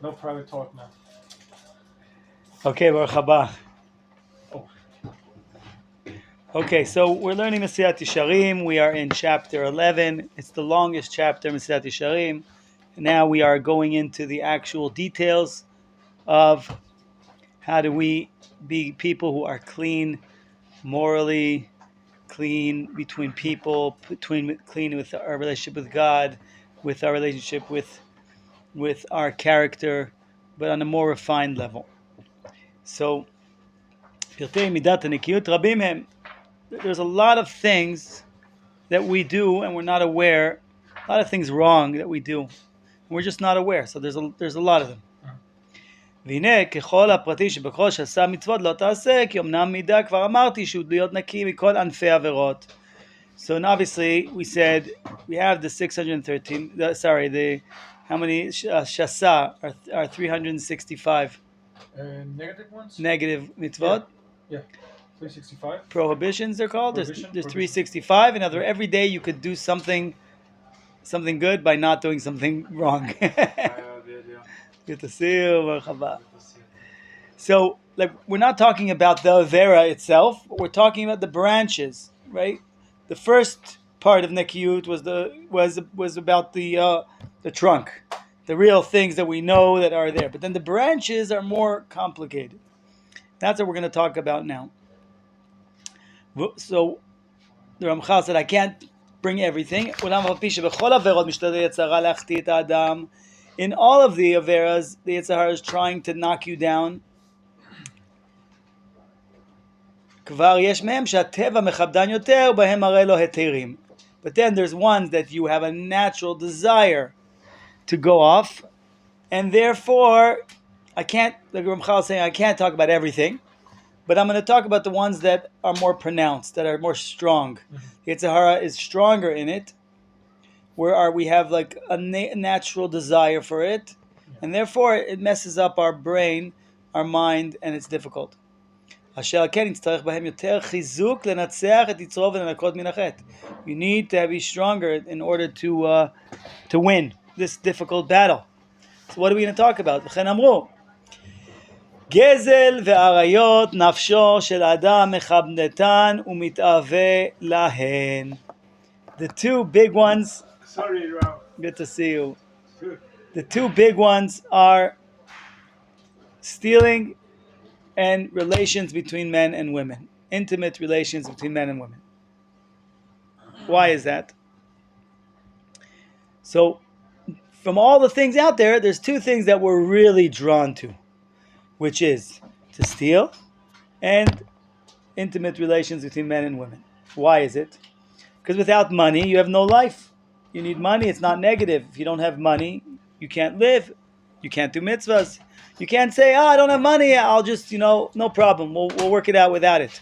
No private talk now. Okay, Baruch haba. Oh. Okay, so we're learning Messilat Yesharim. We are in chapter 11. It's the longest chapter, Messilat Yesharim. And now we are going into the actual details of how do we be people who are clean, morally clean between people, clean with our relationship with God, with our relationship with our character, but on a more refined level. So, פרטי מידת הנקיות רבים הם. There's a lot of things that we do and we're not aware, a lot of things wrong that we do. And we're just not aware. So there's a lot of them. והנה ככל הפרטי שבכל שעשה מצוות לא תעשה, כי אמנם מידה כבר אמרתי שהוא להיות נקי מכל ענפי עבירות. So and obviously we said we have the 613, how many shasa are 365 Negative ones? negative mitzvot? Yeah. 365. Prohibitions they're called. There's 365. In other words, every day you could do something good by not doing something wrong. Good to see you, marhaba. So, like, we're not talking about the avera itself, but we're talking about the branches, right? The first part of nekiyut was about the trunk, the real things that we know that are there. But then the branches are more complicated. That's what we're going to talk about now. So the Ramchal said, I can't bring everything. In all of the averas, the Yetzer Hara is trying to knock you down. But then there's ones that you have a natural desire to go off, and therefore, I can't, like Ramchal is saying, I can't talk about everything. But I'm going to talk about the ones that are more pronounced, that are more strong. Yetzer Hara is stronger in it, where we have like a natural desire for it, and therefore it messes up our brain, our mind, and it's difficult. You need to be stronger in order to win this difficult battle. So what are we going to talk about? גזל ועריות נפשו של אדם מכבדתן ומתאווה להן. The two big ones. Sorry, Rao. Good to see you. The two big ones are stealing and relations between men and women. Intimate relations between men and women. Why is that? So, from all the things out there, there's two things that we're really drawn to, which is to steal and intimate relations between men and women. Why is it? Because without money, you have no life. You need money. It's not negative. If you don't have money, you can't live. You can't do mitzvahs. You can't say, I don't have money. I'll just, no problem. We'll work it out without it.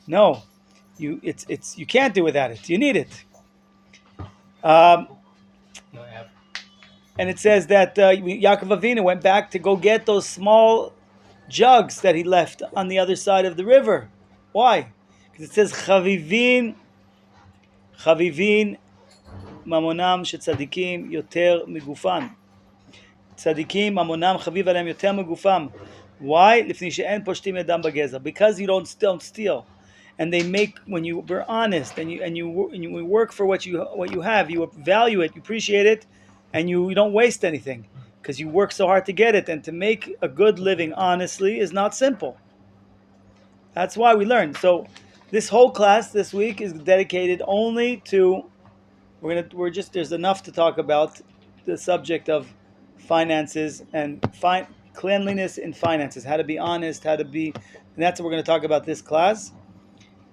No, you can't do without it. You need it. And it says that Yaakov Avinu went back to go get those small jugs that he left on the other side of the river. Why? Because it says Chavivin mamonam shetzadikim yoter megufan. Tzadikim mamonam chaviv alem yoter megufam. Why? Lifnei she'en poshtim yadam bageza. Because you don't steal, and they make, when you were honest and you work for what you have, you value it, you appreciate it, and you don't waste anything because you work so hard to get it. And to make a good living honestly is not simple. That's why we learn. So this whole class this week is dedicated only to, there's enough to talk about the subject of finances and cleanliness in finances, how to be honest, and that's what we're going to talk about this class.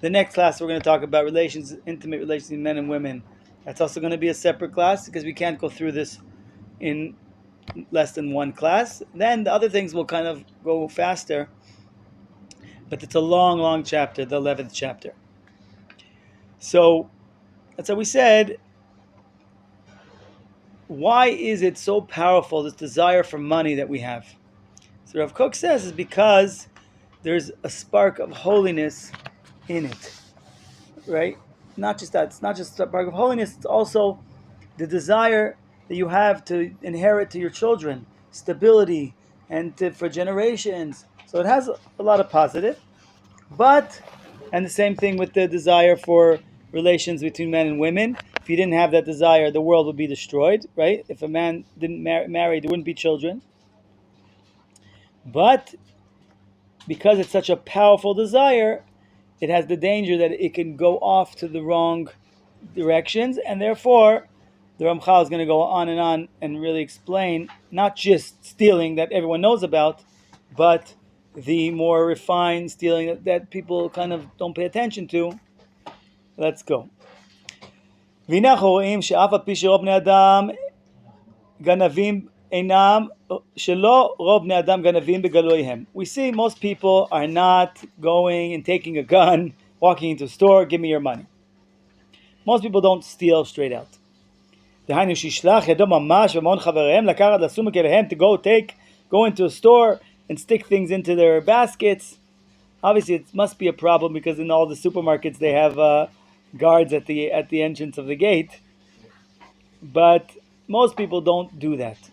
The next class we're going to talk about intimate relations between men and women. That's also going to be a separate class because we can't go through this in less than one class. Then the other things will kind of go faster. But it's a long, long chapter, the 11th chapter. So, that's how we said, why is it so powerful, this desire for money that we have? So Rav Kook says is because there's a spark of holiness in it, right? Not just that, it's not just a spark of holiness, it's also the desire that you have to inherit to your children, stability and for generations. So it has a lot of positive. But, and the same thing with the desire for relations between men and women. If you didn't have that desire, the world would be destroyed, right? If a man didn't marry, there wouldn't be children. But because it's such a powerful desire, it has the danger that it can go off to the wrong directions, and therefore the Ramchal is going to go on and really explain not just stealing that everyone knows about, but the more refined stealing that people kind of don't pay attention to. Let's go. והנה אנחנו רואים שאף על פי שרוב בני אדם גנבים אינם, שלא רוב בני אדם גנבים בגלויהם. We see most people are not going and taking a gun, walking into a store, give me your money. Most people don't steal straight out. דהיינו שישלח ידו ממש במעון חבריהם לקחת לשום מכליהם, to go into a store and stick things into their baskets. Obviously it must be a problem because in all the supermarkets they have guards at the entrance of the gate. But most people don't do that.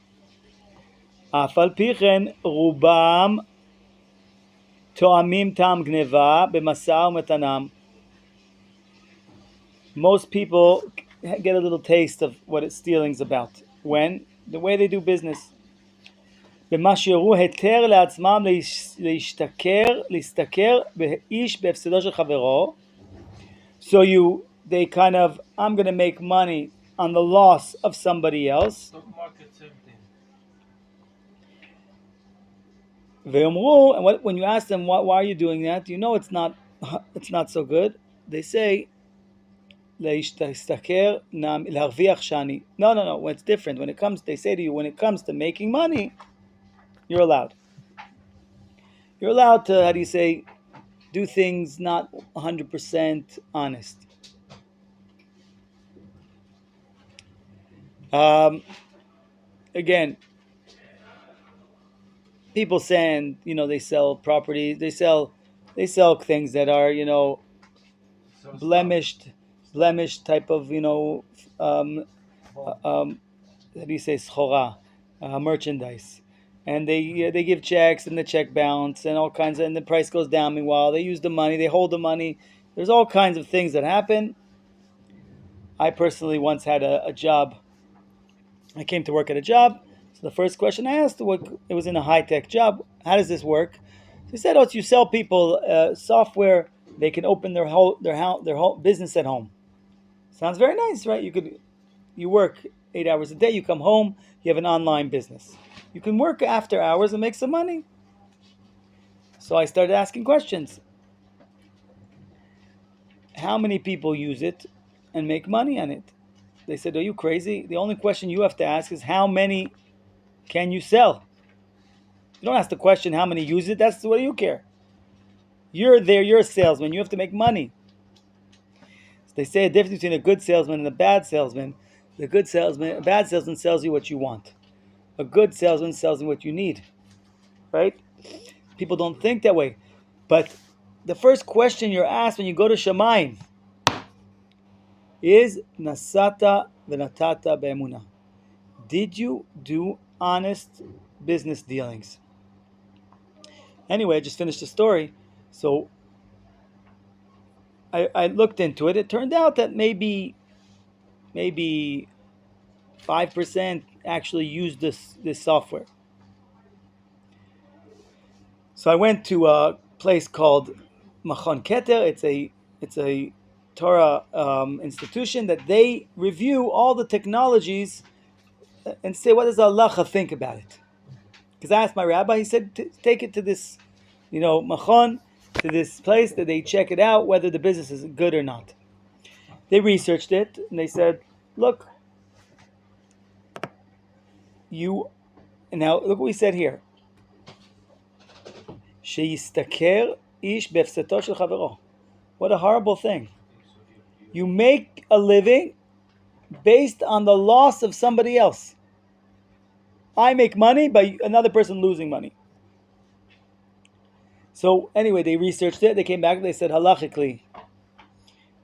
אף על פי כן רובם תואמים טעם גנבה במשא ומתנם. Most people get a little taste of what stealing's about. When? The way they do business. במה שיראו היתר לעצמם להשתכר באיש בהפסדו של חברו. So they kind of, I'm going to make money on the loss of somebody else. ויאמרו, and when you ask them why are you doing that, you know it's not so good. They say להשתכר להרוויח שאני. No, it's different. When it comes, they say to you, when it comes to making money, you're allowed. You're allowed to, how do you say, do things not 100% honest. Again, people saying, they sell properties, they sell things that are, blemished type of, how do you say, schora, merchandise. And they give checks and the check bounce and all kinds of, and the price goes down. Meanwhile, they use the money, they hold the money. There's all kinds of things that happen. I personally once had a job. I came to work at a job. So the first question I asked, it was in a high-tech job. How does this work? They said, it's you sell people software. They can open their whole business at home. Sounds very nice, right? You work 8 hours a day. You come home. You have an online business. You can work after hours and make some money. So I started asking questions. How many people use it and make money on it? They said, are you crazy? The only question you have to ask is how many can you sell? You don't ask the question how many use it. What do you care? You're a salesman. You have to make money. So they say a difference between a good salesman and a bad salesman. A bad salesman sells you what you want. A good salesman sells you what you need. Right? People don't think that way. But the first question you're asked when you go to Shemayim is Nasata v'natata be'emunah. Did you do honest business dealings? Anyway, I just finished the story. So I looked into it. It turned out that maybe 5% actually used this software. So I went to a place called Machon Keter. It's a Torah institution that they review all the technologies and say, what does Allah think about it? Because I asked my rabbi, he said, take it to this, Machon, to this place that they check it out, whether the business is good or not. They researched it, and they said, look, now look what we said here. שישתכר איש בהפסדו של חברו. What a horrible thing. You make a living based on the loss of somebody else. I make money by another person losing money. So anyway, they researched it. They came back and they said, halachically,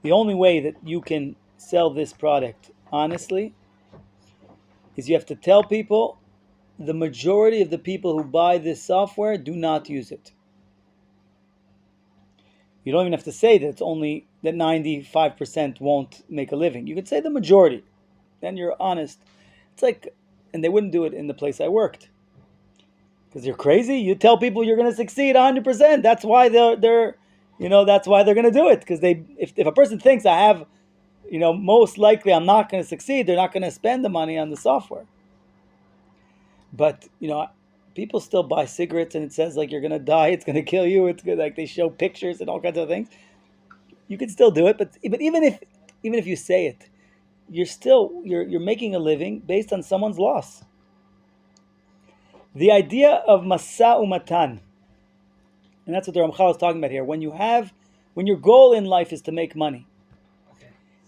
the only way that you can sell this product honestly is you have to tell people the majority of the people who buy this software do not use it. You don't even have to say that it's only that 95% won't make a living. You could say the majority. Then you're honest. It's like, and they wouldn't do it in the place I worked. Because you're crazy. You tell people you're going to succeed 100%. That's why they're that's why they're going to do it. Because if a person thinks I have, most likely I'm not going to succeed, they're not going to spend the money on the software. But, people still buy cigarettes and it says like you're going to die, it's going to kill you. It's good. Like they show pictures and all kinds of things. You can still do it. But even if you say it, you're making a living based on someone's loss. The idea of masa umatan, and that's what the Ramchal is talking about here. When your goal in life is to make money,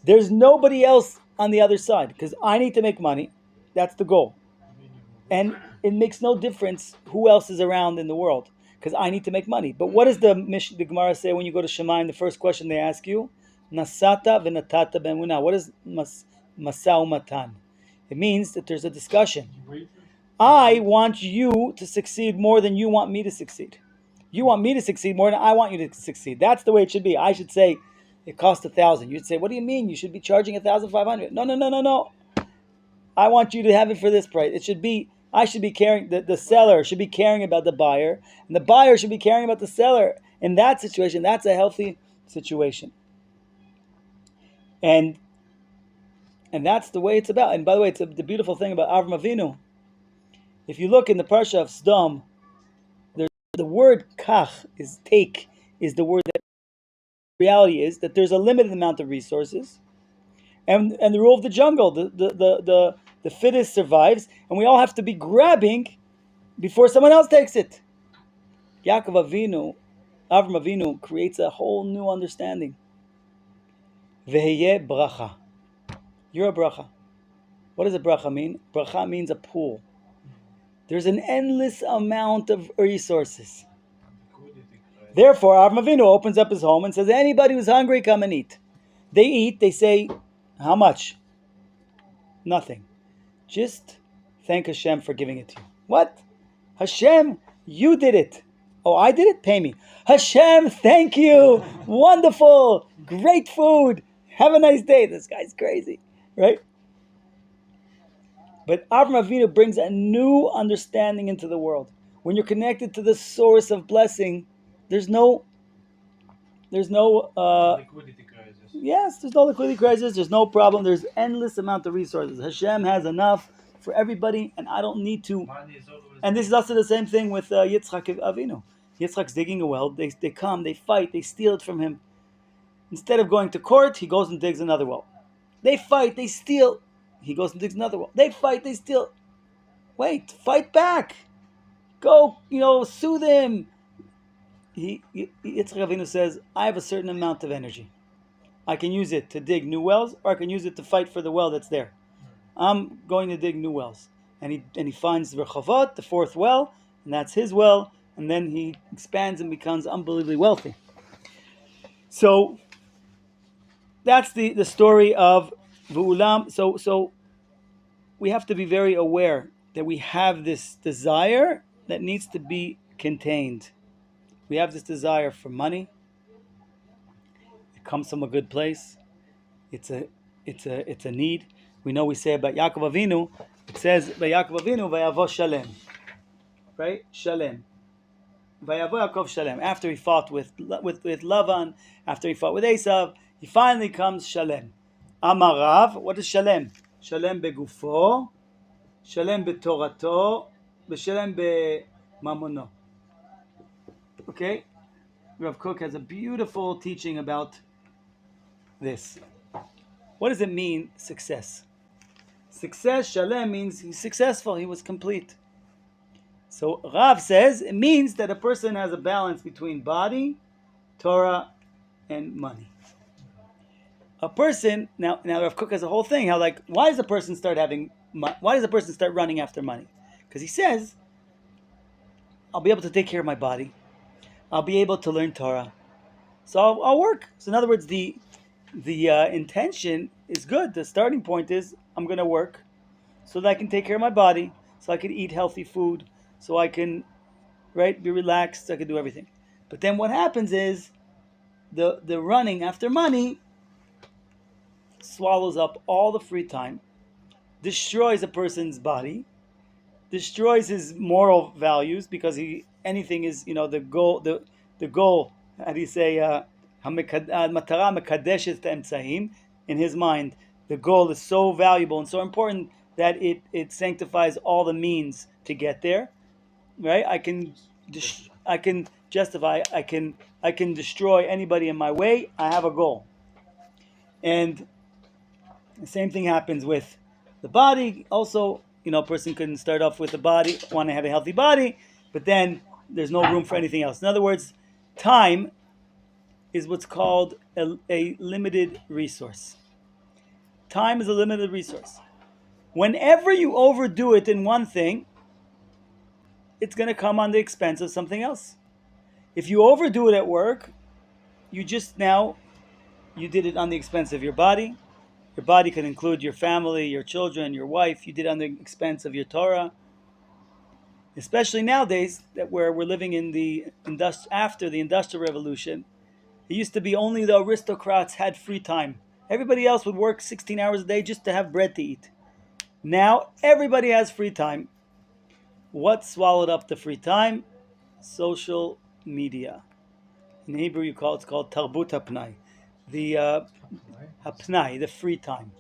there's nobody else on the other side because I need to make money. That's the goal. And it makes no difference who else is around in the world because I need to make money. But what does the Gemara say when you go to Shemayim? The first question they ask you, Nasata v'natata b'emunah. What is masa umatan? It means that there's a discussion. I want you to succeed more than you want me to succeed. You want me to succeed more than I want you to succeed. That's the way it should be. I should say, it costs 1,000. You'd say, what do you mean? You should be charging 1,500. No. I want you to have it for this price. It should be, I should be caring, the seller should be caring about the buyer, and the buyer should be caring about the seller. In that situation, that's a healthy situation. And that's the way it's about. And by the way, it's the beautiful thing about Avram Avinu. If you look in the Parsha of Sdom, the word kach is take, is the word that reality is that there's a limited amount of resources, and the rule of the jungle, the fittest survives, and we all have to be grabbing before someone else takes it. Avram Avinu creates a whole new understanding. Veheye bracha. You're a bracha. What does a bracha mean? Bracha means a pool. There's an endless amount of resources. Therefore, Avram Avinu opens up his home and says, anybody who's hungry, come and eat. They eat, they say, how much? Nothing. Just thank Hashem for giving it to you. What? Hashem, you did it. Oh, I did it? Pay me. Hashem, thank you. Wonderful. Great food. Have a nice day. This guy's crazy, right? But Avram Avinu brings a new understanding into the world. When you're connected to the source of blessing, there's no liquidity crisis. Yes, there's no liquidity crisis. There's no problem. There's endless amount of resources. Hashem has enough for everybody, and I don't need to. And this is also the same thing with Yitzchak Avinu. Yitzchak's digging a well. They come, they fight, they steal it from him. Instead of going to court, he goes and digs another well. They fight, they steal. He goes and digs another well. They fight, they steal. Wait, fight back. Go, sue them. Yitzchak Avinu says, I have a certain amount of energy. I can use it to dig new wells, or I can use it to fight for the well that's there. I'm going to dig new wells. And he finds Rehovot, the fourth well, and that's his well, and then he expands and becomes unbelievably wealthy. So that's the story of Vu'ulam. So we have to be very aware that we have this desire that needs to be contained. We have this desire for money. It comes from a good place. It's a need. We know we say about Yaakov Avinu. It says by Yaakov Avinu, Vayavo Shalem, right? Shalem. Vayavo Yaakov Shalem. After he fought with Lavan, after he fought with Esav, he finally comes Shalem. Amarav. What is Shalem? Shalem begufo, Shalem betorato, Shalem bemamono. Okay, Rav Kook has a beautiful teaching about this. What does it mean, success? Success, Shalem, means he's successful, he was complete. So Rav says it means that a person has a balance between body, Torah, and money. A person, now Rav Kook has a whole thing, how why does a person start running after money? Because he says, I'll be able to take care of my body, I'll be able to learn Torah, so I'll work. So in other words, the intention is good. The starting point is I'm going to work so that I can take care of my body, so I can eat healthy food, so I can, right, be relaxed, so I can do everything. But then what happens is the running after money swallows up all the free time, destroys a person's body, destroys his moral values, because he anything is, the goal, the goal, how do you say, matara mekadeshes t'emtzahim. In his mind, the goal is so valuable and so important that it sanctifies all the means to get there, right? I can justify, I can destroy anybody in my way. I have a goal. And the same thing happens with the body. Also, a person can start off with the body, want to have a healthy body, but then there's no room for anything else. In other words, time is what's called a limited resource. Time is a limited resource. Whenever you overdo it in one thing, it's going to come on the expense of something else. If you overdo it at work, you did it on the expense of your body. Your body can include your family, your children, your wife. You did it on the expense of your Torah. Especially nowadays, that where we're living in after the Industrial Revolution, it used to be only the aristocrats had free time. Everybody else would work 16 hours a day just to have bread to eat. Now everybody has free time. What swallowed up the free time? Social media. In Hebrew, it's called tarbut hapnai, the hapnai, the free time.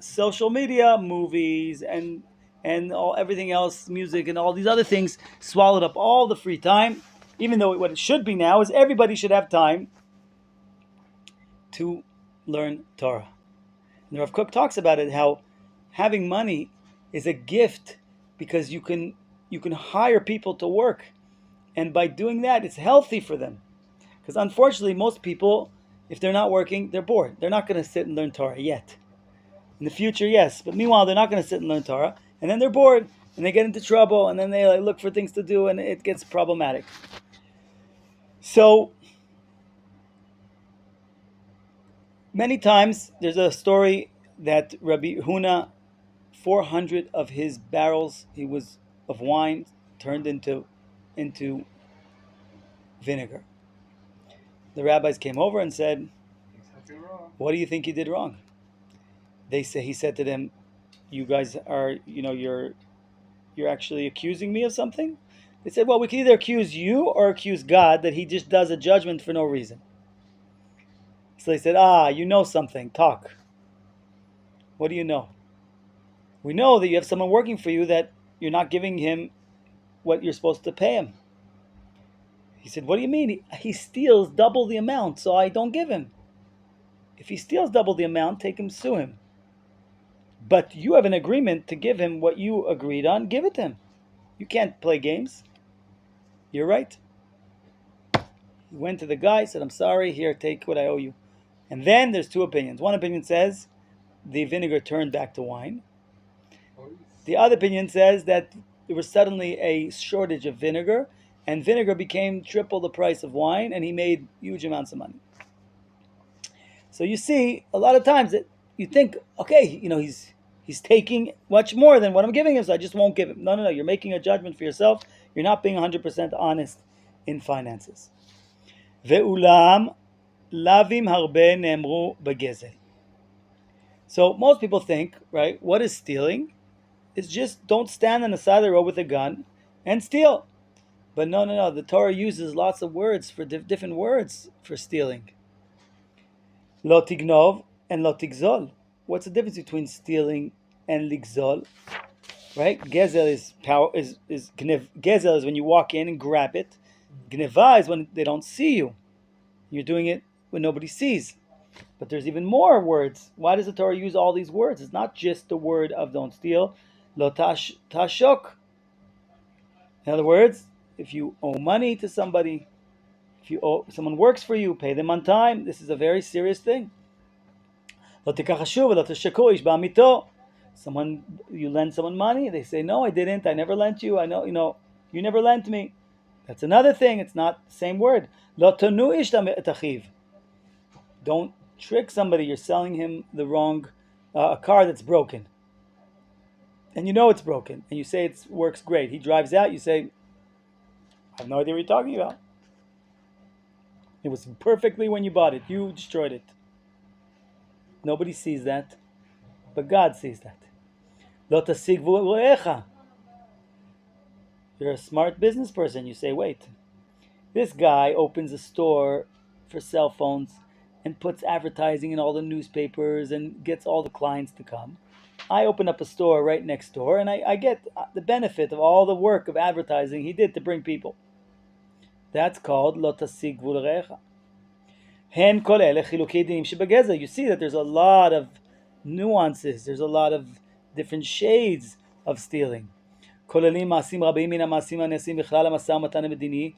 Social media, movies, and everything else, music, and all these other things swallowed up all the free time. Even though what it should be now is everybody should have time to learn Torah. And the Rav Kook talks about it, how having money is a gift, because you can hire people to work, and by doing that, it's healthy for them. Because unfortunately, most people, if they're not working, they're bored. They're not going to sit and learn Torah yet. In the future, yes, but meanwhile, they're not going to sit and learn Torah, and then they're bored, and they get into trouble, and then they look for things to do, and it gets problematic. So many times there's a story that Rabbi Huna, 400 of his barrels of wine turned into vinegar. The rabbis came over and said, "What do you think you did wrong?" He said to them, "You guys are, you're actually accusing me of something?" They said, "Well, we can either accuse you or accuse God that He just does a judgment for no reason." So they said, "You know something. Talk. What do you know?" "We know that you have someone working for you that you're not giving him what you're supposed to pay him." He said, "What do you mean? He steals double the amount, so I don't give him. If he steals double the amount, take him, sue him. But you have an agreement to give him what you agreed on, give it to him. You can't play games." "You're right." He went to the guy, said, "I'm sorry, here, take what I owe you." And then there's two opinions. One opinion says the vinegar turned back to wine. The other opinion says that there was suddenly a shortage of vinegar, and vinegar became triple the price of wine, and he made huge amounts of money. So you see, a lot of times that you think, okay, he's taking much more than what I'm giving him, so I just won't give him. No. You're making a judgment for yourself. You're not being 100% honest in finances. Ve'ulam lavim harbe ne'emru begezel. So most people think, right, what is stealing? It's just don't stand on the side of the road with a gun and steal. But no. The Torah uses lots of words for different words for stealing. Lo tignov and lo tigzol. What's the difference between stealing and ligzol? Right? Gezel is power. Is gezel is when you walk in and grab it. Gneva is when they don't see you. You're doing it when nobody sees. But there's even more words. Why does the Torah use all these words? It's not just the word of don't steal. Lo tashok. In other words, if you owe money to somebody, if someone works for you, pay them on time. This is a very serious thing. Lo tikachashu v'lo tashako ish ba'amito. You lend someone money, they say, "No, I didn't. I never lent you. I know, you never lent me." That's another thing. It's not the same word. Lo tonu ish tachiv. Don't trick somebody. You're selling him the wrong, a car that's broken. and you know it's broken, and you say it works great. He drives out, you say, I have no idea what you're talking about. It was perfectly when you bought it. You destroyed it. Nobody sees that, but God sees that. Lo tasig v'u'echa. You're a smart business person. You say, wait, this guy opens a store for cell phones and puts advertising in all the newspapers and gets all the clients to come. I open up a store right next door and I get the benefit of all the work of advertising he did to bring people. That's called lo tasig v'u'echa. Hen kol ele chilukei dinim shebageza. You see that there's a lot of nuances. There's a lot of different shades of stealing. כוללים מעשים רבים מן המעשים הנעשים בכלל המשא ומתן המדיני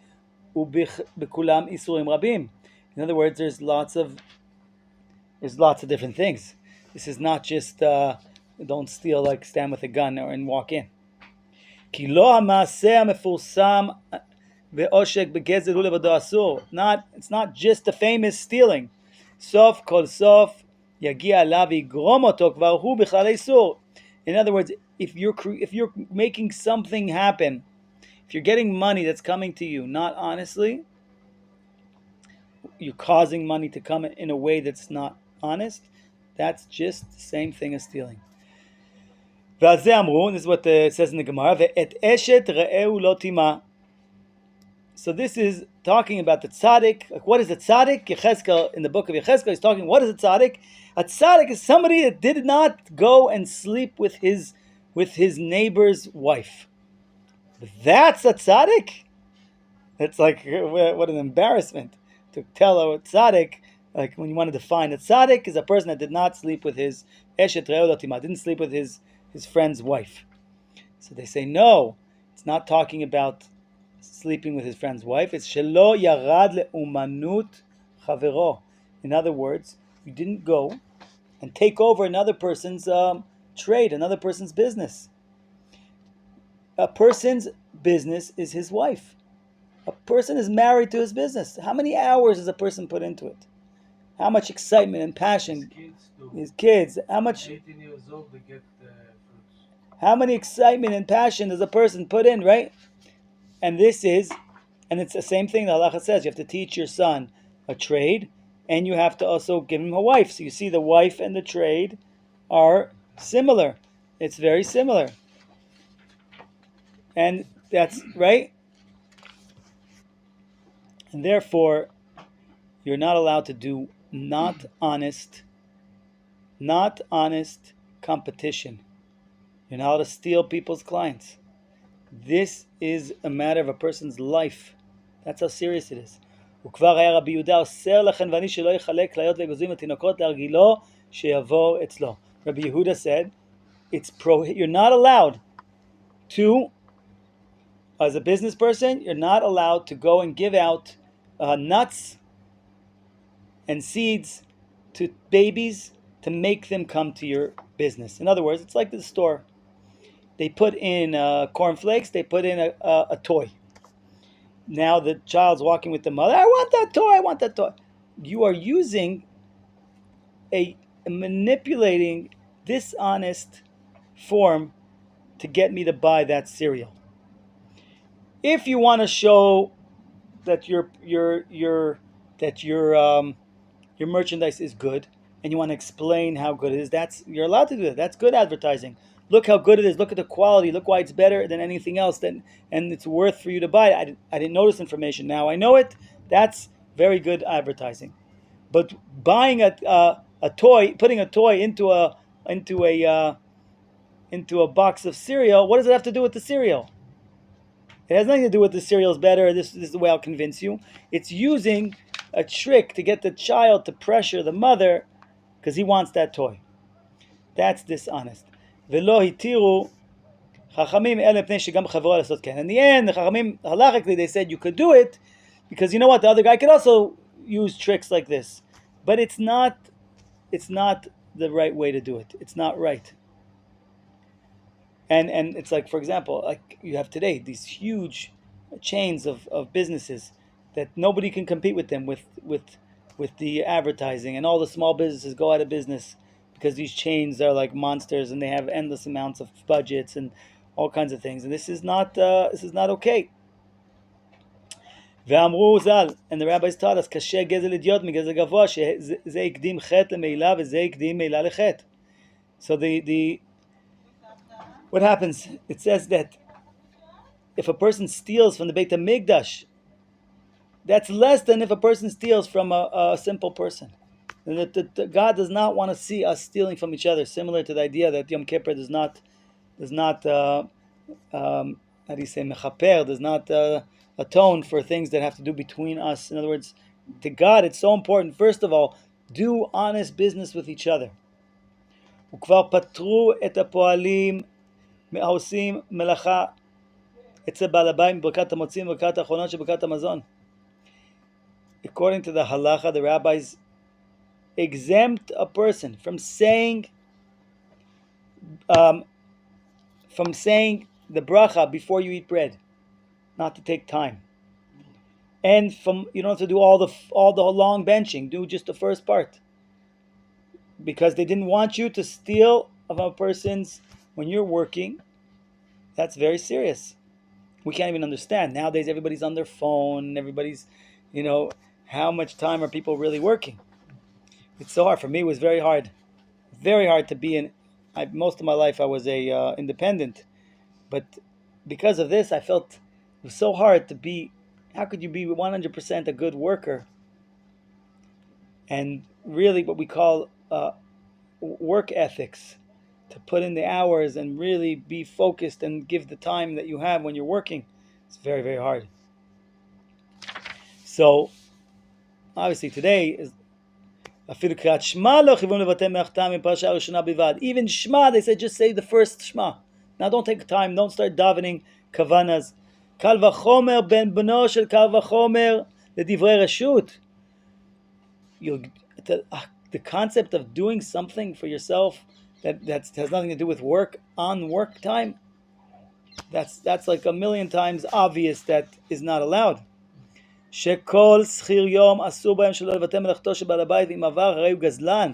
ובכולם איסורים רבים. In other words, there's lots of different things. This is not just don't steal like stand with a gun and walk in. כי לא המעשה המפורסם ועושק בגזל הוא לבדו אסור. It's not just the famous stealing. סוף כל סוף יגיע אליו ויגרום אותו כבר הוא בכלל איסור. In other words, if you're making something happen, if you're getting money that's coming to you not honestly, you're causing money to come in a way that's not honest, that's just the same thing as stealing. ועל זה אמרו, this is what it says in the Gemara, ואת אשת רעהו לא טימא. So this is talking about the tzaddik. Like, what is a tzaddik? Yechezkel, in the book of Yechezkel, he's talking, what is a tzaddik? A tzaddik is somebody that did not go and sleep with his neighbor's wife. That's a tzaddik? It's like, what an embarrassment to tell a tzaddik, like when you want to define a tzaddik, is a person that did not sleep with his eshet re'eh lo timah, didn't sleep with his friend's wife. So they say, no, it's not talking about sleeping with his friend's wife. It's shelo yarad le'umanut chavero. In other words, you didn't go and take over another person's trade, another person's business. A person's business is his wife. A person is married to his business. How many hours does a person put into it? How much excitement and passion? His kids. How much? 18 years old, they get fruits. How many excitement and passion does a person put in, right? And it's the same thing the halacha says. You have to teach your son a trade, and you have to also give him a wife. So you see, the wife and the trade are similar. It's very similar. And that's right. And therefore, you're not allowed to do not honest competition. You're not allowed to steal people's clients. This is a matter of a person's life. That's how serious it is. וכבר היה רבי יהודה אוסר לכן ואני שלא יחלק כליות ואגוזים ותינוקות להרגילו שיבוא אצלו. Rabbi Yehuda said, you're not allowed to, as a business person, you're not allowed to go and give out nuts and seeds to babies to make them come to your business. In other words, it's like the store. They put in cornflakes, they put in a toy. Now the child's walking with the mother, I want that toy. You are using a manipulating, dishonest form to get me to buy that cereal. If you want to show that your merchandise is good, and you want to explain how good it is, you're allowed to do that. That's good advertising. Look how good it is. Look at the quality. Look why it's better than anything else. And it's worth for you to buy it. I didn't know this information. Now I know it. That's very good advertising. But buying a toy, putting a toy into a box of cereal, what does it have to do with the cereal? It has nothing to do with the cereal is better. This is the way I'll convince you. It's using a trick to get the child to pressure the mother because he wants that toy. That's dishonest. ולא התירו חכמים אלא מפני שגם חברו לעשות כן. In the end, the Chachamim, halachically, they said you could do it because you know what, the other guy could also use tricks like this. But it's not the right way to do it. It's not right. And it's like, for example, like you have today, these huge chains of businesses that nobody can compete with them with the advertising, and all the small businesses go out of business because these chains are like monsters and they have endless amounts of budgets and all kinds of things. And this is not okay. ואמרו ז"ל, and the rabbis taught us, קשה גזל אידיוט מגזל גבוה, שזה הקדים חטא למעילה וזה הקדים מעילה לחטא. So what happens? It says that if a person steals from the Beit HaMikdash, that's less than if a person steals from a simple person. And that God does not want to see us stealing from each other. Similar to the idea that Yom Kippur does not how do you say, mechaper, does not atone for things that have to do between us. In other words, to God, it's so important. First of all, do honest business with each other. וכבר פטרו את הפועלים העושים מלאכה אצל בעל הבית מברכת המוצאים וברכת האחרונות של ברכת המזון. According to the halacha, the rabbis exempt a person from saying the bracha before you eat bread, not to take time, and from you don't have to do all the long benching. Do just the first part, because they didn't want you to steal of a person's when you're working. That's very serious. We can't even understand nowadays. Everybody's on their phone. Everybody's, how much time are people really working? It's so hard. For me, it was very hard to be in. Most of my life I was a independent, but because of this, I felt it was so hard to be. How could you be 100% a good worker? And really, what we call work ethics, to put in the hours and really be focused and give the time that you have when you're working, it's very, very hard. So, obviously, today is. Even Shema, they said just say the first Shema. Now don't take time, don't start davening kavanas. Kal v'chomer ben bno shel kal v'chomer ledivrei reshut. The concept of doing something for yourself that has nothing to do with work on work time, that's like a million times obvious that is not allowed. שכל שכיר יום אסור בהם שלא לבטא מלאכתו של בעל הבית ואם עבר הרי הוא גזלן.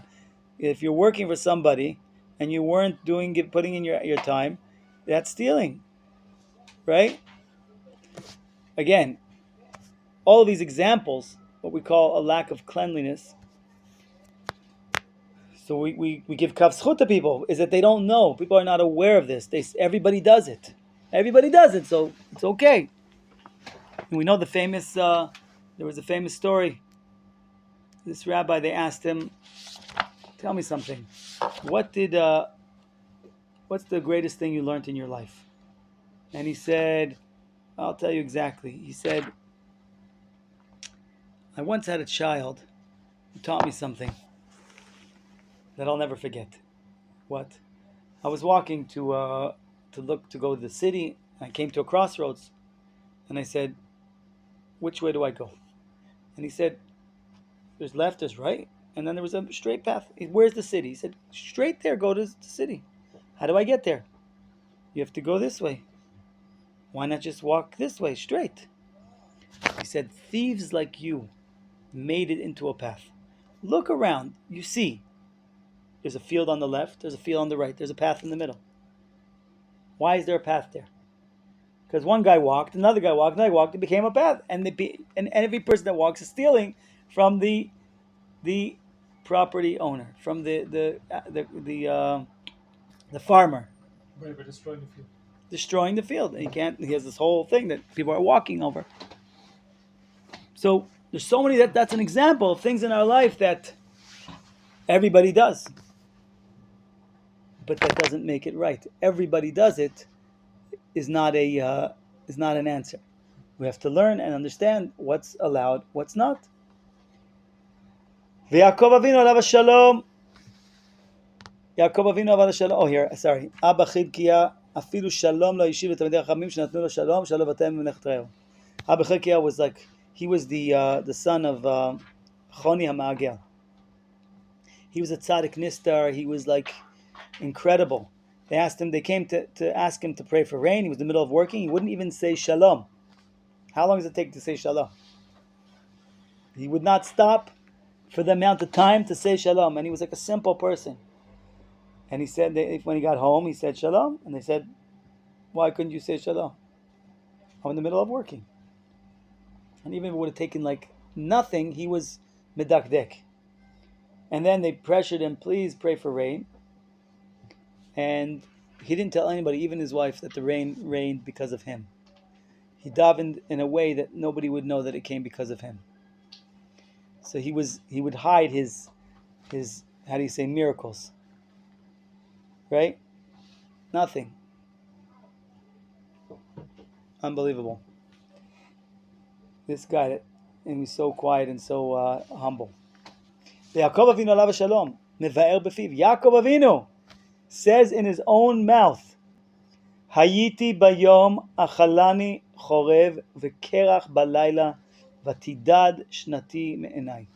If you're working for somebody and you weren't putting in your time, that's stealing, right? Again, all of these examples, what we call a lack of cleanliness. So we give kaf zchut to people, is that they don't know. People are not aware of this. Everybody does it. Everybody does it, so it's okay. And we know there was a famous story. This rabbi, they asked him, tell me something. What's the greatest thing you learned in your life? And he said, I'll tell you exactly. He said, I once had a child who taught me something that I'll never forget. What? I was walking to go to the city, and I came to a crossroads, and I said, which way do I go? And he said, there's left, there's right, and then there was a straight path. Where's the city? He said, straight there, go to the city. How do I get there? You have to go this way. Why not just walk this way, straight? He said, thieves like you made it into a path. Look around, you see, there's a field on the left, there's a field on the right, there's a path in the middle. Why is there a path there? Because one guy walked, another guy walked, it became a path. And every person that walks is stealing from the property owner, from the farmer. Right, but destroying the field. Destroying the field. And he has this whole thing that people are walking over. So there's so many, that's an example of things in our life that everybody does. But that doesn't make it right. Everybody does it. Is not an answer. We have to learn and understand what's allowed, what's not. Yaakov Avinu alav shalom. Oh, here, sorry. Abba Chidkiah afilu shalom lo yishiv l'talmidei chachamim shenatnu lo shalom shelo vatem memlechet reo. Abba Chidkiah was the son of Choni HaMa'agel. He was a tzaddik nistar. He was like incredible. They came to ask him to pray for rain. He was in the middle of working. He wouldn't even say shalom. How long does it take to say shalom? He would not stop for the amount of time to say shalom. And he was like a simple person. And he said, when he got home, he said shalom. And they said, why couldn't you say shalom? I'm in the middle of working. And even if it would have taken like nothing, he was medakdek. And then they pressured him, please pray for rain. And he didn't tell anybody, even his wife, that the rain rained because of him. He davened in a way that nobody would know that it came because of him. So he would hide his how do you say, miracles, right? Nothing. Unbelievable. This guy, and he's so quiet and so humble. Yaakov Avinu alav shalom mevaer befiv. Yaakov Avinu says in his own mouth, Hayiti bayom achalani chorev vekerach balayla vatidad shnati me'enai.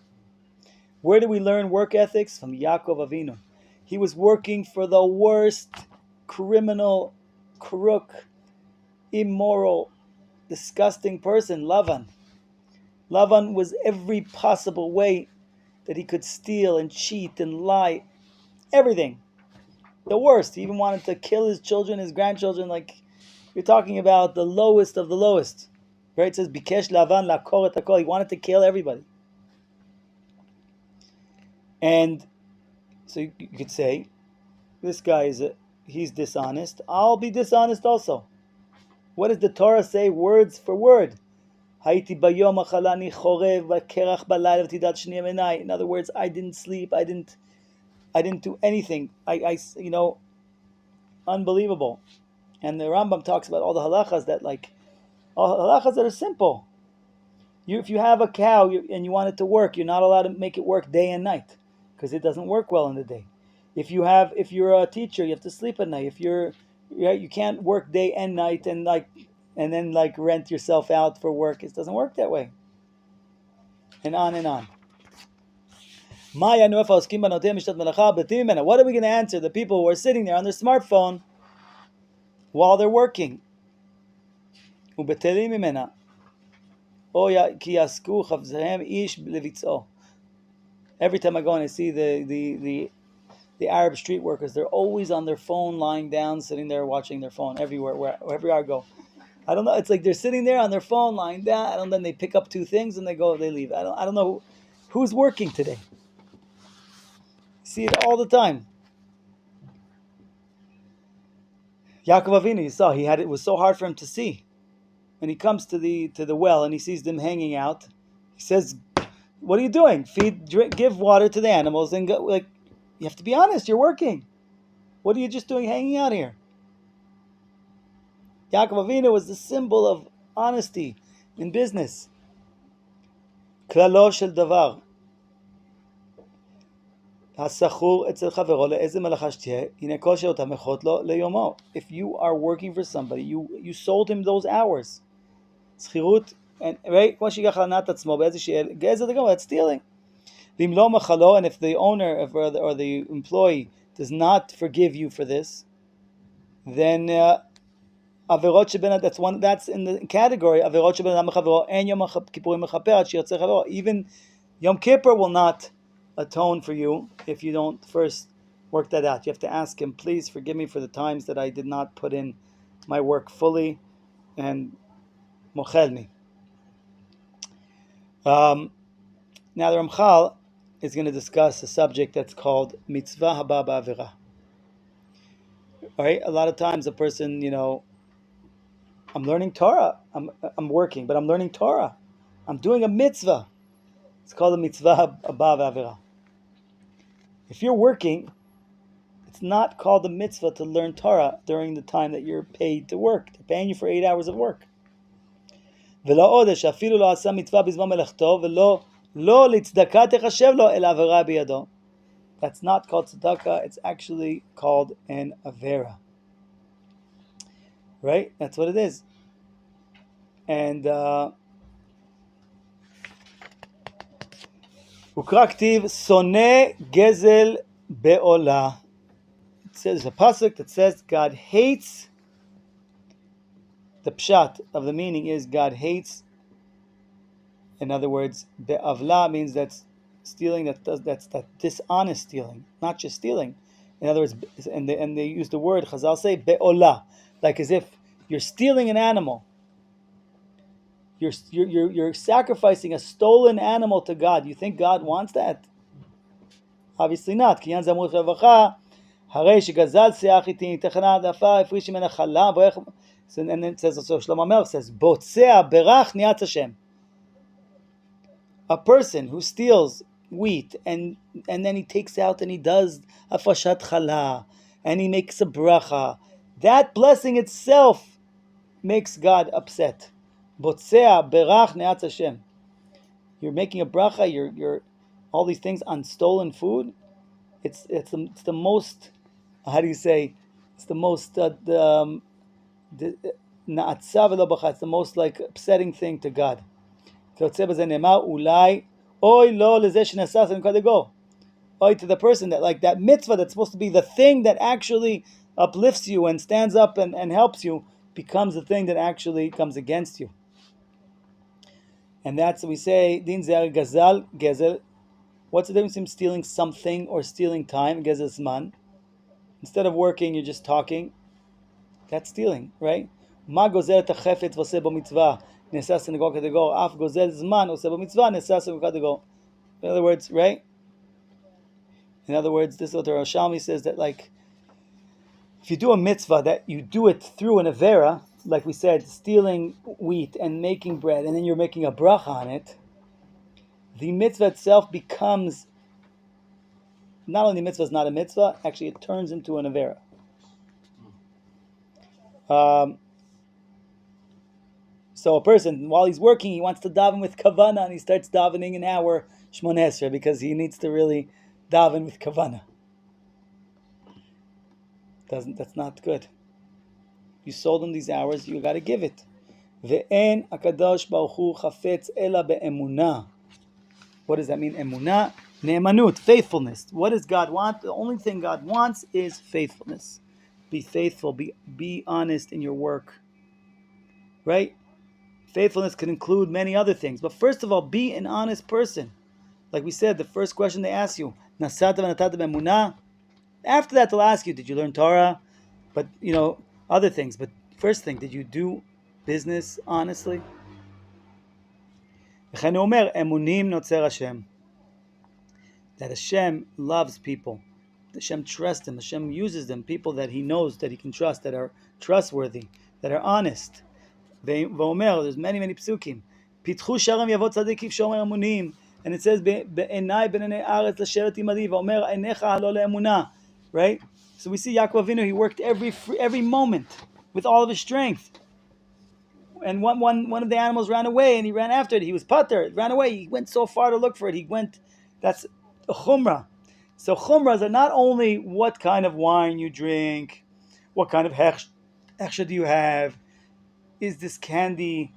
Where do we learn work ethics? From Yaakov Avinu. He was working for the worst criminal, crook, immoral, disgusting person, Lavan. Lavan was every possible way that he could steal and cheat and lie. Everything. The worst. He even wanted to kill his children, his grandchildren. Like, you're talking about the lowest of the lowest. Right? It says, Bikesh Lavan lakor et hakol. He wanted to kill everybody. And so you could say, this guy he's dishonest. I'll be dishonest also. What does the Torah say word for word? In other words, I didn't sleep. I didn't do anything. I unbelievable. And the Rambam talks about all the halachas that all halachas that are simple. If you have a cow and you want it to work, you're not allowed to make it work day and night because it doesn't work well in the day. If you're a teacher, you have to sleep at night. You can't work day and night and then rent yourself out for work. It doesn't work that way. And on and on. What are we going to answer the people who are sitting there on their smartphone while they're working? Every time I go and I see the Arab street workers, they're always on their phone, lying down, sitting there, watching their phone everywhere, wherever I go. I don't know. It's like they're sitting there on their phone, lying down, and then they pick up two things and they leave. I don't know who's working today. See it all the time. Yaakov Avinu, you saw, it was so hard for him to see. When he comes to the well and he sees them hanging out, he says, "What are you doing? Give water to the animals and go." You have to be honest. You're working. What are you just doing, hanging out here? Yaakov Avinu was the symbol of honesty in business. Klalo shel davar. If you are working for somebody, you sold him those hours. And right, that's stealing. And if the owner or the employee does not forgive you for this, then that's in the category even Yom Kippur will not atone for you if you don't first work that out. You have to ask him, please forgive me for the times that I did not put in my work fully, and mochel me. Now the Ramchal is going to discuss a subject that's called mitzvah haba ba'avira. All right, a lot of times a person, I'm learning Torah. I'm working, but I'm learning Torah. I'm doing a mitzvah. It's called a mitzvah haba ba'avira. If you're working, it's not called a mitzvah to learn Torah during the time that you're paid to work. They're paying you for 8 hours of work. That's not called tzedakah. It's actually called an avera. Right? That's what it is. And Ukra ktiv soneh gezel be'olah. It says, a pasuk that says God hates. The pshat of the meaning is God hates. In other words, be'avla means that's stealing, that's that dishonest stealing, not just stealing. In other words, and they use the word, Chazal say, be'olah, like as if you're stealing an animal. You're sacrificing a stolen animal to God. You think God wants that? Obviously not. And then it says, so Shlomo Melech says, Botzea berach niat Hashem. A person who steals wheat and then he takes out and he does afashat chala and he makes a bracha, that blessing itself makes God upset. Botzea berach niat Hashem. You're making a bracha. You're all these things on stolen food. It's the most. How do you say? It's the most. It's the most like upsetting thing to God. Oy to the person that like that mitzvah that's supposed to be the thing that actually uplifts you and stands up and helps you becomes the thing that actually comes against you. And that's what we say, din zer gazal, gezel. What's the difference between stealing something or stealing time, gezel zman? Instead of working, you're just talking. That's stealing, right? Ma gozel et hachefetz v'oseh bo mitzvah, nesas senegol kadegor, af gozel zman oseh bo mitzvah, nesas senegol kadegor. In other words, right? In other words, this is what the Roshami says, that like, if you do a mitzvah, that you do it through an avera, like we said, stealing wheat and making bread, and then you're making a bracha on it, the mitzvah itself becomes, not only mitzvah is not a mitzvah, actually it turns into an avera. So a person, while he's working, he wants to daven with kavana, and he starts davening an hour Shmoneh Esrei because he needs to really daven with kavana. That's not good. You sold him these hours, you got to give it. Ve'en akadosh baruch hu chafetz ela be'emunah. What does that mean? Emunah, ne'emanut, faithfulness. What does God want? The only thing God wants is faithfulness. Be faithful. Be honest in your work. Right? Faithfulness could include many other things. But first of all, be an honest person. Like we said, the first question they ask you, Nasata v'natata be'emunah. After that, they'll ask you, did you learn Torah? But, other things. But first thing, did you do business honestly? That Hashem loves people. Hashem trusts them. Hashem uses them. People that He knows, that He can trust, that are trustworthy, that are honest. There's many, many psukim. Pitchu sharam yavot tzadikim shomer emunim. And it says, Be'enai benenei aretz l'sheret imadi, v'omer einecha halo le'emunah. Right? So we see Yaakov Avinu, he worked every moment with all of his strength. And one of the animals ran away, and he ran after it. He was pater, it ran away. He went so far to look for it. That's a chumrah. So chumras are not only what kind of wine you drink, what kind of hechsher do you have, is this candy,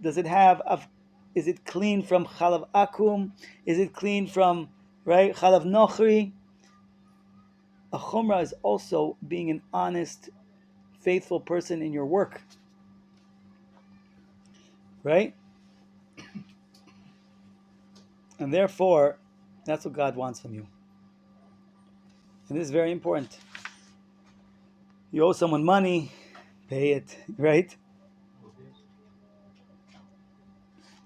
is it clean from chalav akum, is it clean from, right, chalav nochri? A chumrah is also being an honest, faithful person in your work. Right? And therefore, that's what God wants from you. And this is very important. You owe someone money, pay it, right?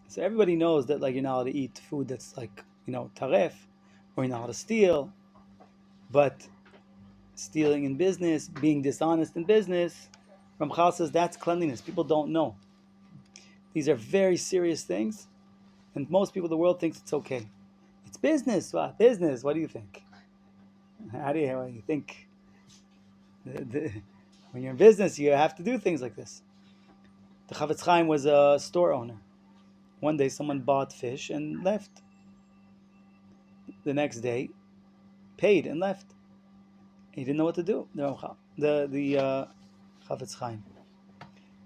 So everybody knows that you're not allowed to eat food that's taref, or you're not allowed to steal. But stealing in business, being dishonest in business, Ramchal says that's cleanliness. People don't know. These are very serious things, and most people in the world thinks it's okay. It's business. What? Business. What do you think? How do you think? When you're in business, you have to do things like this. The Chavetz Chaim was a store owner. One day, someone bought fish and left. The next day, paid and left. He didn't know what to do. The Chavetz Chaim.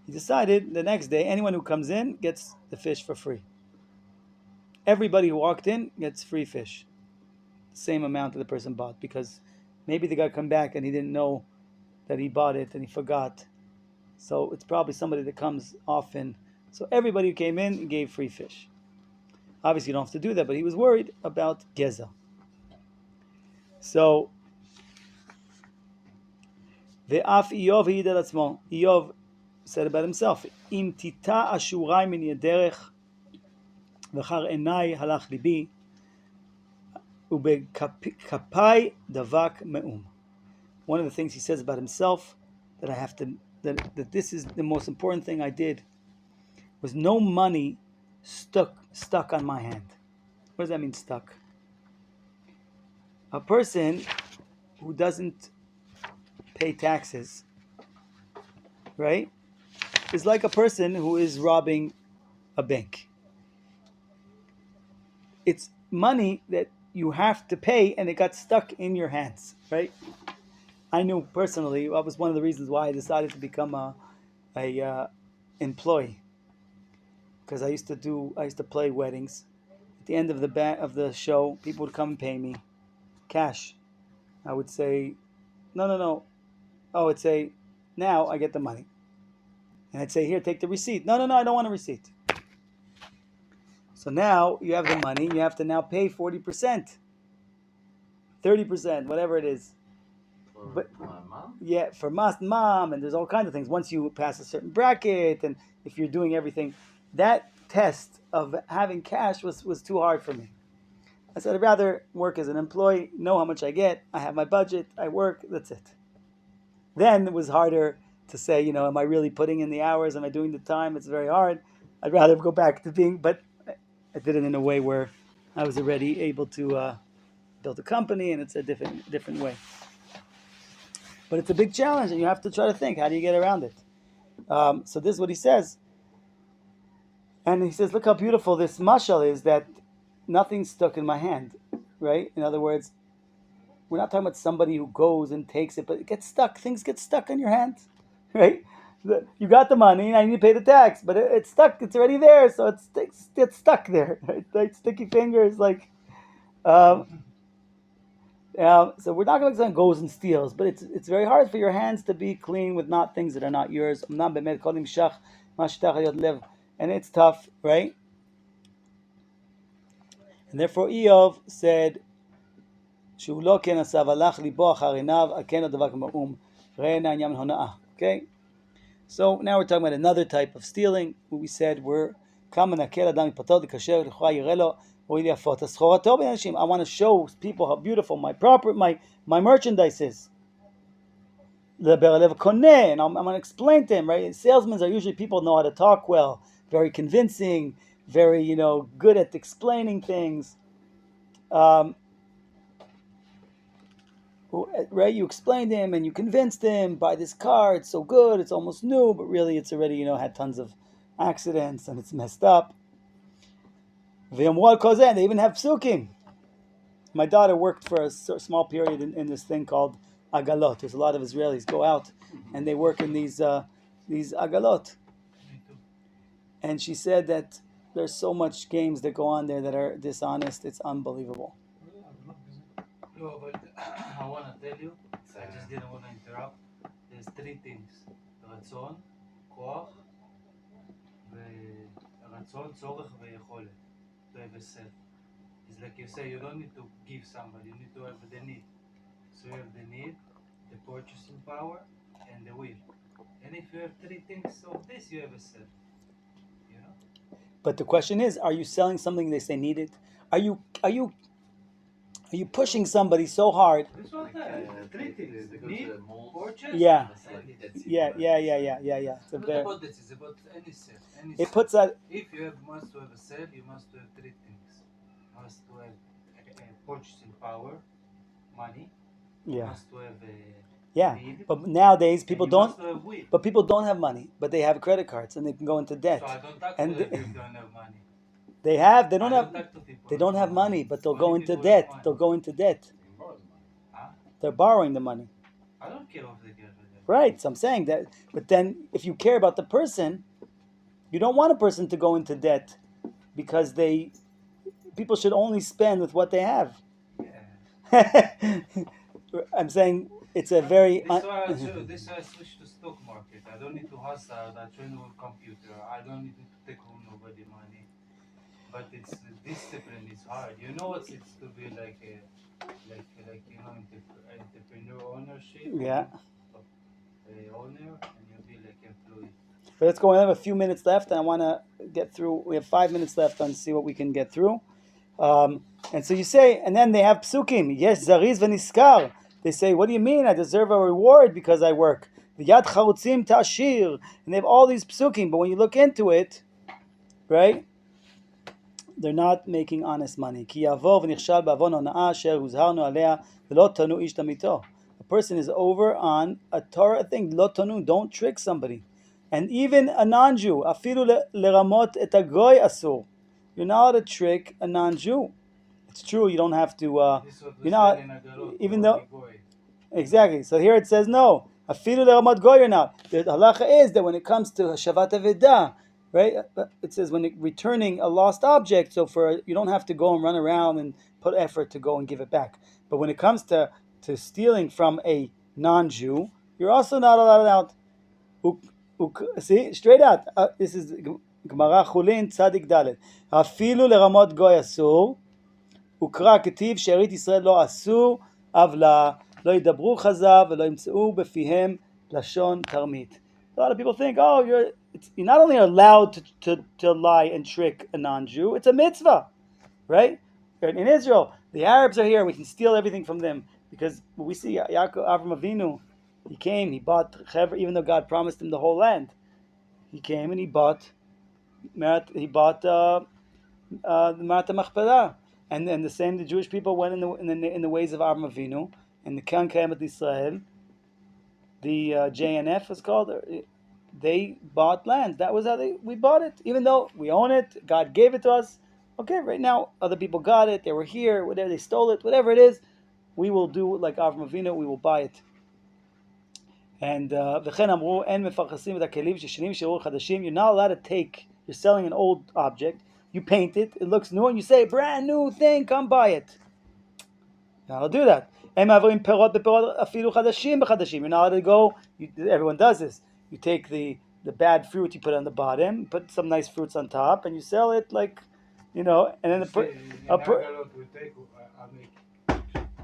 He decided the next day, anyone who comes in gets the fish for free. Everybody who walked in gets free fish. The same amount that the person bought, because maybe the guy come back and he didn't know that he bought it and he forgot. So it's probably somebody that comes often. So everybody who came in gave free fish. Obviously you don't have to do that, but he was worried about Geza. So Ve'af Iyov ha'id al atzmo. Iyov said about himself, Im tita ashurai min yederech v'char enai halach libi ubeKapai davak me'um. One of the things he says about himself that I have to that this is the most important thing I did was no money stuck on my hand. What does that mean, stuck? A person who doesn't pay taxes, right, is like a person who is robbing a bank. It's money that you have to pay and it got stuck in your hands, right? I knew personally, that was one of the reasons why I decided to become a employee, because I used to play weddings. At the end of the show, people would come and pay me cash. I would say, no. Oh, I'd say, now I get the money. And I'd say, here, take the receipt. No, I don't want a receipt. So now you have the money, you have to now pay 40%, 30%, whatever it is. For my mom? Yeah, for mom, and there's all kinds of things. Once you pass a certain bracket, and if you're doing everything, that test of having cash was too hard for me. I said, I'd rather work as an employee, know how much I get, I have my budget, I work, that's it. Then it was harder to say, am I really putting in the hours? Am I doing the time? It's very hard. I'd rather go back to being, but I did it in a way where I was already able to build a company, and it's a different way. But it's a big challenge, and you have to try to think, how do you get around it? So this is what he says. And he says, look how beautiful this mashal is, that nothing's stuck in my hand, right? In other words, we're not talking about somebody who goes and takes it, but it gets stuck. Things get stuck in your hands, right? You got the money, and I need to pay the tax, but it's stuck. It's already there, so it's stuck there. Right? Like sticky fingers, like... so we're not going to say goes and steals, but it's very hard for your hands to be clean with not things that are not yours. And it's tough, right? And therefore Eov said, okay? So now we're talking about another type of stealing. We said I want to show people how beautiful my merchandise is. And I'm going to explain to him, right? Salesmen are usually people who know how to talk well, very convincing, very, good at explaining things. Right? You explained to him and you convinced him, buy this car, it's so good, it's almost new, but really it's already, had tons of accidents and it's messed up. They even have psukim. My daughter worked for a small period in this thing called agalot. There's a lot of Israelis go out and they work in these agalot. And she said that there's so much games that go on there that are dishonest. It's unbelievable. No, but I want to tell you, I just didn't want to interrupt. There's three things: רצון, כוח, ורצון, צורך ויכולת. To have a self. It's like you say, you don't need to give somebody, you need to have the need. So you have the need, the purchasing power, and the will. And if you have three things of this, you have a self. But the question is, are you selling something they say needed? Are you pushing somebody so hard? This one, three things. Need, purchase, Yeah. Yeah. It's not about this, it's about any self. It puts that. If you must have a self, you must have three things. You must have purchasing power, money. You must have need. But nowadays people don't. Must have will. But people don't have money, but they have credit cards and they can go into debt. So I don't talk to people who don't have money. They don't have money, but they'll go into debt. They'll go into debt. They're borrowing the money. I don't care if they get it. Right, so I'm saying that. But then, if you care about the person, you don't want a person to go into debt, because people should only spend with what they have. Yeah. I'm saying it's a very. This is why I switched to stock market. I don't need to hustle. I train with computer. I don't need to take home nobody money. But it's discipline is hard. You know what it's to be like entrepreneur ownership. Yeah. owner and you be like employee. But let's go. We have a few minutes left, and I want to get through. We have 5 minutes left and see what we can get through. And so you say, and then they have psukim. Yes, zariz v'niskar. They say, what do you mean? I deserve a reward because I work. V'yad charutzim tashir. And they have all these psukim, but when you look into it, right? They're not making honest money. Ki yavor v'nichshal b'avon hona'ah asher huzharnu alea v'lo tonu ish tamito. A person is over on a Torah thing. Lo tonu, don't trick somebody. And even a non-Jew, afilu leramot et agoy asur. You're not allowed to trick a non-Jew. It's true, you don't have to. This is what we You're not, said in Agarot, even or though Goy. exactly. So here it says no. Afilu leramot goy you're not. The halacha is that when it comes to shavat avedah, right? It says when returning a lost object. So you don't have to go and run around and put effort to go and give it back. But when it comes to stealing from a non-Jew, you're also not allowed out. See, straight out. This is Gemara Chulin Tzadik Dalet. Afilu leramot goy asur. וקרא כתיב שארית ישראל לא עשו עוולה, לא ידברו חזב ולא ימצאו בפיהם לשון תרמית. A lot of people think, oh, you're not only allowed to lie and trick a non-Jew, it's a mitzvah, right? In Israel, the Arabs are here, we can steal everything from them, because we see Yaakov, Avram Avinu, he came, he bought, even though God promised him the whole land, he came and he bought the Ma'at HaMachpelah. And the same, the Jewish people went in the ways of Avram Avinu, and the Kan Kayemet Israel, the JNF was called. They bought land. That was how we bought it, even though we own it. God gave it to us. Okay, right now other people got it. They were here. Whatever, they stole it. Whatever it is, we will do like Avram Avinu. We will buy it. And וכן אמרו אין מפרסים את הכלים ששנים שיראו חדשים. You're not allowed to take. You're selling an old object. You paint it, it looks new, and you say, brand new thing, come buy it. Now I'll do that. You're not allowed to go, everyone does this. You take the bad fruit, you put it on the bottom, put some nice fruits on top, and you sell it like, and then In Agarot we take, I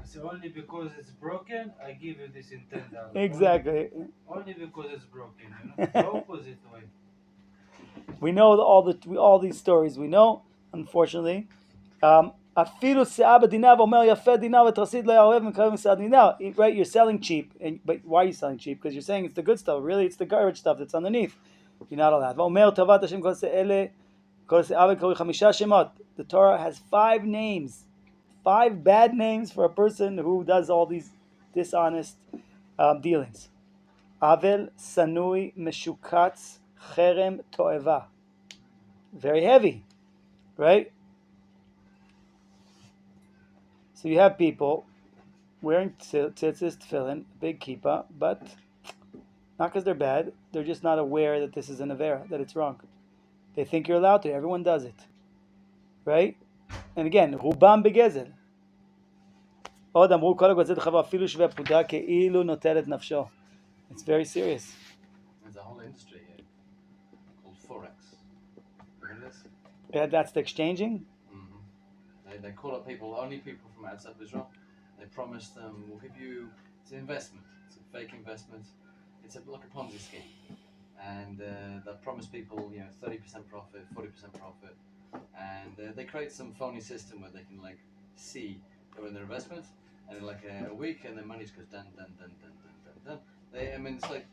say only because it's broken, I give you this in $10. Exactly. Only because it's broken, the opposite way. We know all these stories. We know, unfortunately. Right, you're selling cheap, but why are you selling cheap? Because you're saying it's the good stuff. Really, it's the garbage stuff that's underneath. You're not allowed. The Torah has 5 names, 5 bad names for a person who does all these dishonest dealings. Avel, Sanui, Meshukatz, Cherem, Toeva. Very heavy, right? So you have people wearing tzitzis, tefillin, big kippah, but not because they're bad, they're just not aware that this is an avera, that it's wrong. They think you're allowed to, everyone does it, right? And again, rubam begezel. עוד אמרו כל הגוזל חבר אפילו שווה פקודה כאילו נוטל את נפשו. It's very serious. There's a whole industry here called Forex. Remember this? Yeah, that's the exchanging? Mm-hmm. They call up only people from outside of Israel. They promise them, we'll give you, it's an investment. It's a fake investment. It's like a Ponzi scheme. And they promise people, 30% profit, 40% profit. And they create some phony system where they can see their investment, and in a week, and their money just goes done. It's like,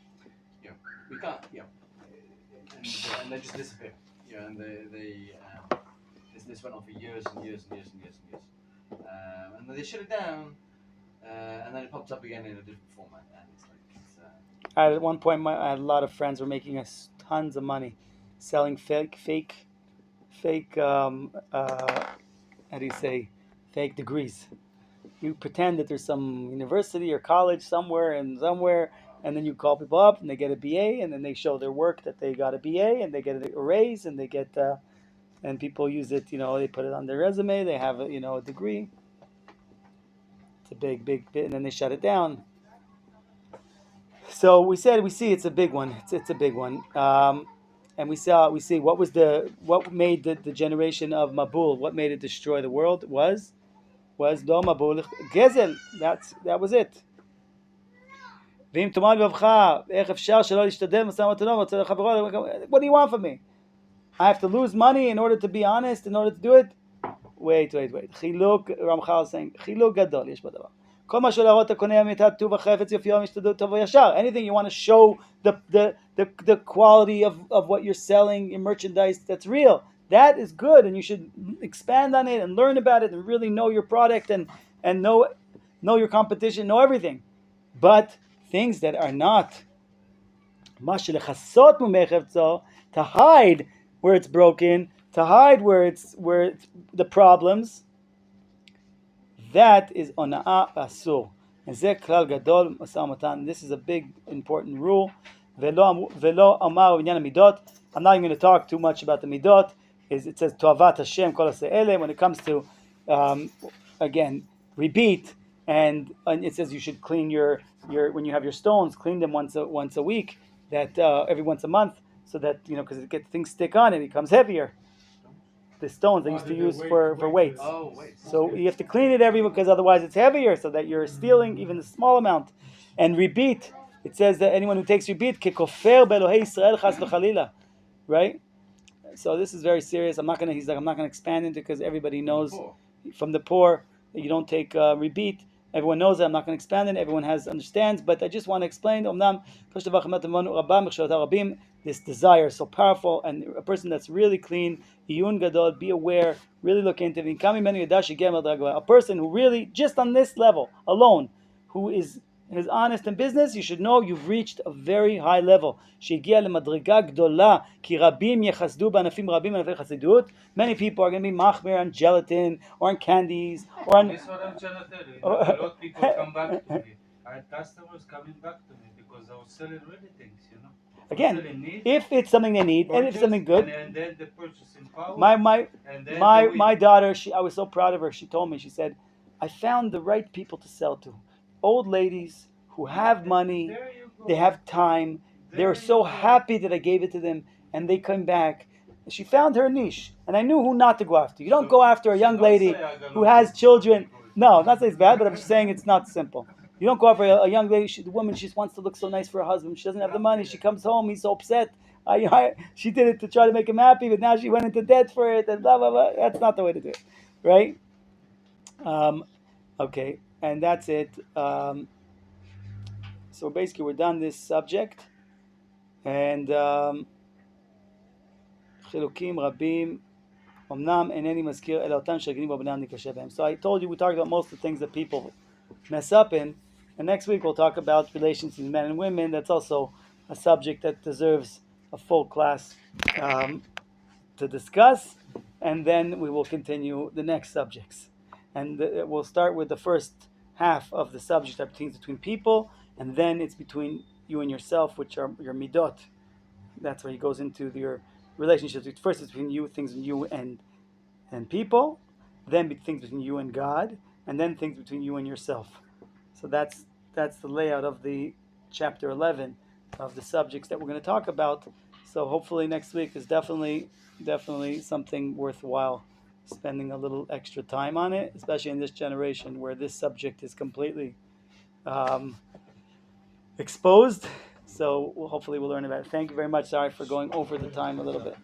we can't, and they just disappear. And this went on for years and years and years and years and years. And then they shut it down, and then it pops up again in a different format. And At one point, I had a lot of friends were making us tons of money selling fake fake degrees. You pretend that there's some university or college somewhere, and then you call people up and they get a BA, and then they show their work that they got a BA, and they get a raise, and they get and people use it. They put it on their resume. They have a degree. It's a big bit, and then they shut it down. So we see it's a big one. It's a big one. And we see what made the generation of Mabul, what made it destroy the world was Do Mabul Gezel. That was it. ואם תאמר לבבך, איך אפשר שלא להשתדל משא ומתן ורוצה לחברו, what do you want from me? I have to lose money in order to be honest, in order to do it? Wait. חילוק, רמח"ל saying, חילוק גדול יש בדבר. כל מה שלהראות הקונה אמיתת טוב החפץ יופיו משתדלות טוב וישר. Anything you want to show the quality of what you're selling, your merchandise, that's real. That is good, and you should expand on it and learn about it and really know your product and know your competition, know everything. But things that are not, to hide where it's broken, to hide where it's the problems, that is ona'a asur. And זה כלל גדול משא ומתן. This is a big important rule. ולא אמר בעניין המידות. I'm not even going to talk too much about the midot. It says תאוות Hashem כל עשה אלה. When it comes to again repeat, and it says you should clean your when you have your stones, clean them once a week, that every once a month, so that because things stick on it becomes heavier. The stones they used to use for weights. Oh, wait. So you have to clean it every because otherwise it's heavier, so that you're stealing even a small amount. And repeat, it says that anyone who takes repeat, kekofer belohei Yisrael chas v'chalila, right? So this is very serious. I'm not gonna expand into it because everybody knows from the poor that you don't take repeat. Everyone knows that. I'm not going to expand it. Everyone understands, but I just want to explain. This desire is so powerful, and a person that's really clean, iyun gadol, be aware, really look into it. A person who really, just on this level alone, who is honest in business, you should know you've reached a very high level. Many people are going to be Machon Meir on gelatin, or on candies, or on... This is what I'm trying to tell you. A lot of people come back to me. I had customers coming back to me because I was selling really things, Again, if it's something they need, and if it's something good... And then the purchasing power. My daughter, I was so proud of her. She told me, she said, I found the right people to sell to. Old ladies who have money, they have time, they're so happy that I gave it to them, and they come back. She found her niche, and I knew who not to go after. You don't go after a young lady who has children. No, not saying it's bad, but I'm just saying it's not simple. You don't go after a young lady, the woman, she just wants to look so nice for her husband. She doesn't have the money. She comes home, he's so upset. She did it to try to make him happy, but now she went into debt for it, and blah, blah, blah. That's not the way to do it, right? Okay. And that's it. So basically, we're done this subject. And חילוקים רבים, אמנם אינני מזכיר אלא אותם שהגניבו בני אדם נקשה בהם. So I told you we talked about most of the things that people mess up in. And next week we'll talk about relations between men and women. That's also a subject that deserves a full class to discuss. And then we will continue the next subjects. And we'll start with the first half of the subject that pertains between people, and then it's between you and yourself, which are your midot. That's where he goes into your relationships. First it's between you, things between you and people, then things between you and God, and then things between you and yourself. So that's the layout of the chapter 11 of the subjects that we're going to talk about. So hopefully next week is definitely something worthwhile spending a little extra time on it, especially in this generation where this subject is completely exposed. So hopefully we'll learn about it. Thank you very much. Sorry for going over the time a little bit.